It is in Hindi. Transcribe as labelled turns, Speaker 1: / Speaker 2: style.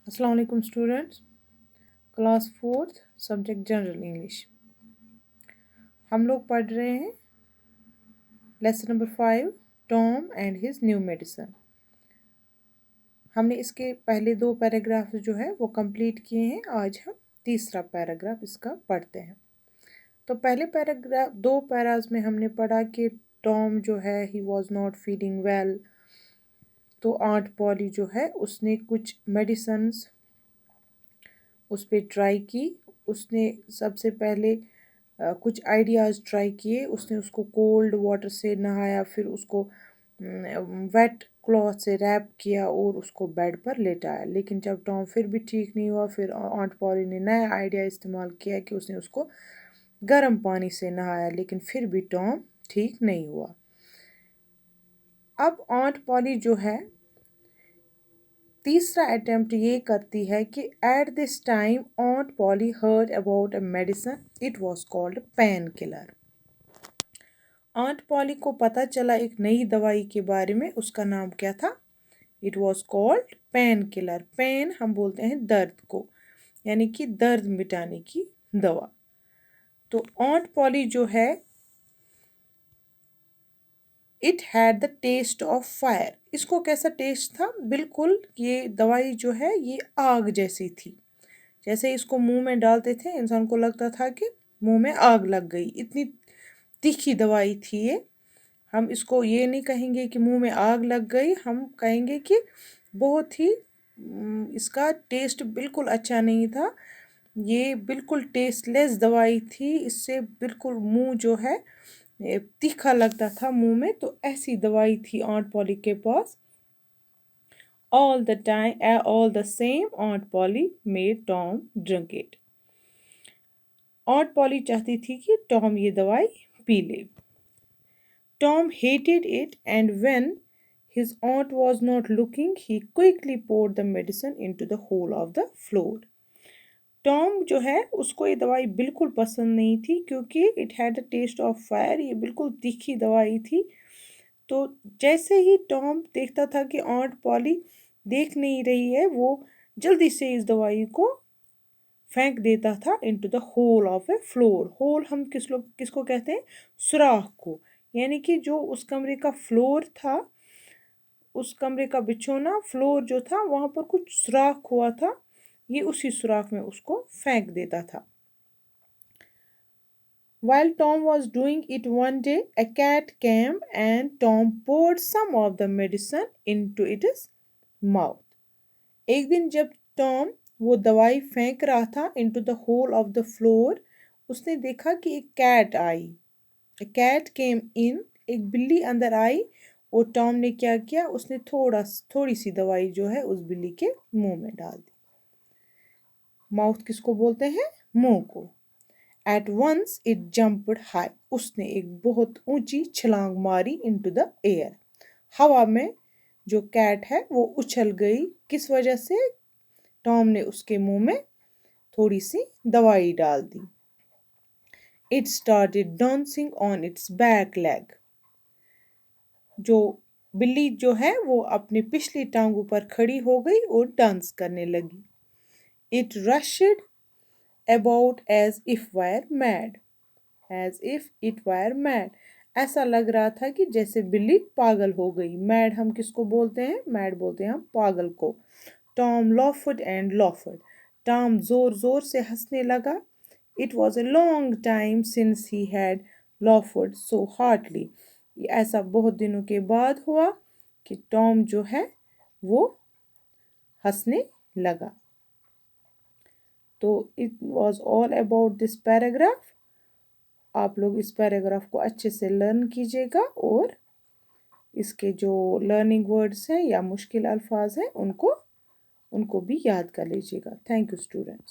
Speaker 1: अस्सलाम वालेकुम students. Class 4th subject general English हम लोग पढ़ रहे हैं lesson number 5 Tom and his new medicine. हमने इसके पहले 2 पैराग्राफ जो है वो कंप्लीट किए हैं। आज हम तीसरा पैराग्राफ इसका पढ़ते हैं। तो पहले पैराग्राफ 2 पैराज में हमने पढ़ा कि टॉम जो है he was not feeling well. तो आंट पॉली जो है उसने कुछ मेडिसन्स उस पर ट्राई की। उसने सबसे पहले कुछ आइडियाज़ ट्राई किए। उसने उसको कोल्ड वाटर से नहाया, फिर उसको वेट क्लॉथ से रैप किया और उसको बेड पर लेटाया। लेकिन जब टॉम फिर भी ठीक नहीं हुआ, फिर आंट पॉली ने नया आइडिया इस्तेमाल किया कि उसने उसको गर्म पानी से नहाया, लेकिन फिर भी टॉम ठीक नहीं हुआ। अब आंट पॉली जो है तीसरा अटेम्प्ट ये करती है कि at this time ऑन्ट poly heard about a medicine it was called pain killer. ऑन्ट poly को पता चला एक नई दवाई के बारे में। उसका नाम क्या था? It was called pain killer. Pain हम बोलते हैं दर्द को, यानी कि दर्द मिटाने की दवा। तो ऑन्ट पॉली जो है it had the taste of fire. इसको कैसा टेस्ट था? बिल्कुल ये दवाई जो है ये आग जैसी थी। जैसे इसको मुंह में डालते थे इंसान को लगता था कि मुंह में आग लग गई। इतनी तीखी दवाई थी ये। हम इसको ये नहीं कहेंगे कि मुंह में आग लग गई, हम कहेंगे कि बहुत ही इसका टेस्ट बिल्कुल अच्छा नहीं था। ये बिल्कुल टेस्टलेस दवाई थी। इससे बिल्कुल मुंह जो है तीखा लगता था मुंह में। तो ऐसी दवाई थी आंट पॉली के पास। all the same Aunt Polly made Tom drink it. Aunt Polly चाहती थी कि टॉम ये दवाई पी ले। Tom hated it, and when his aunt was not looking, he quickly poured the medicine into the hole of the floor. Tom जो है उसको ये दवाई बिल्कुल पसंद नहीं थी, क्योंकि it had the taste of fire. ये बिल्कुल तीखी दवाई थी। तो जैसे ही टॉम देखता था कि आंट पॉली देख नहीं रही है, वो जल्दी से इस दवाई को फेंक देता था into the hole of a floor. Hole हम किसको कहते हैं? सुराख को। यानी कि जो उस कमरे का फ्लोर था, उस कमरे का बिछोना फ्लोर जो था वहाँ पर कुछ सुराख हुआ था, ये उसी सुराख में उसको फेंक देता था। While Tom was doing it one day, a cat came and Tom poured some of the medicine into its mouth. एक दिन जब टॉम वो दवाई फेंक रहा था into the hole of the floor, उसने देखा कि एक कैट आई। A cat came in, एक बिल्ली अंदर आई और टॉम ने क्या किया? उसने थोड़ी सी दवाई जो है उस बिल्ली के मुंह में डाल दी। माउथ किसको बोलते हैं? मुंह को। At once it jumped high. उसने एक बहुत ऊंची छलांग मारी into the air. हवा में जो कैट है वो उछल गई। किस वजह से? टॉम ने उसके मुंह में थोड़ी सी दवाई डाल दी। It started dancing on its back leg. जो बिल्ली जो है वो अपनी पिछली टांगों पर खड़ी हो गई और डांस करने लगी। It rushed about as if were mad. As if it were mad. ऐसा लग रहा था कि जैसे बिल्ली पागल हो गई। मैड हम किसको बोलते हैं? मैड बोलते हैं हम पागल को। Tom laughed and laughed. Tom जोर जोर से हंसने लगा। It was a long time since he had laughed so heartily. ऐसा बहुत दिनों के बाद हुआ कि टॉम जो है वो हंसने लगा। तो it was all about this paragraph. आप लोग इस पैराग्राफ को अच्छे से लर्न कीजिएगा और इसके जो लर्निंग वर्ड्स हैं या मुश्किल अल्फाज हैं उनको भी याद कर लीजिएगा। Thank you students.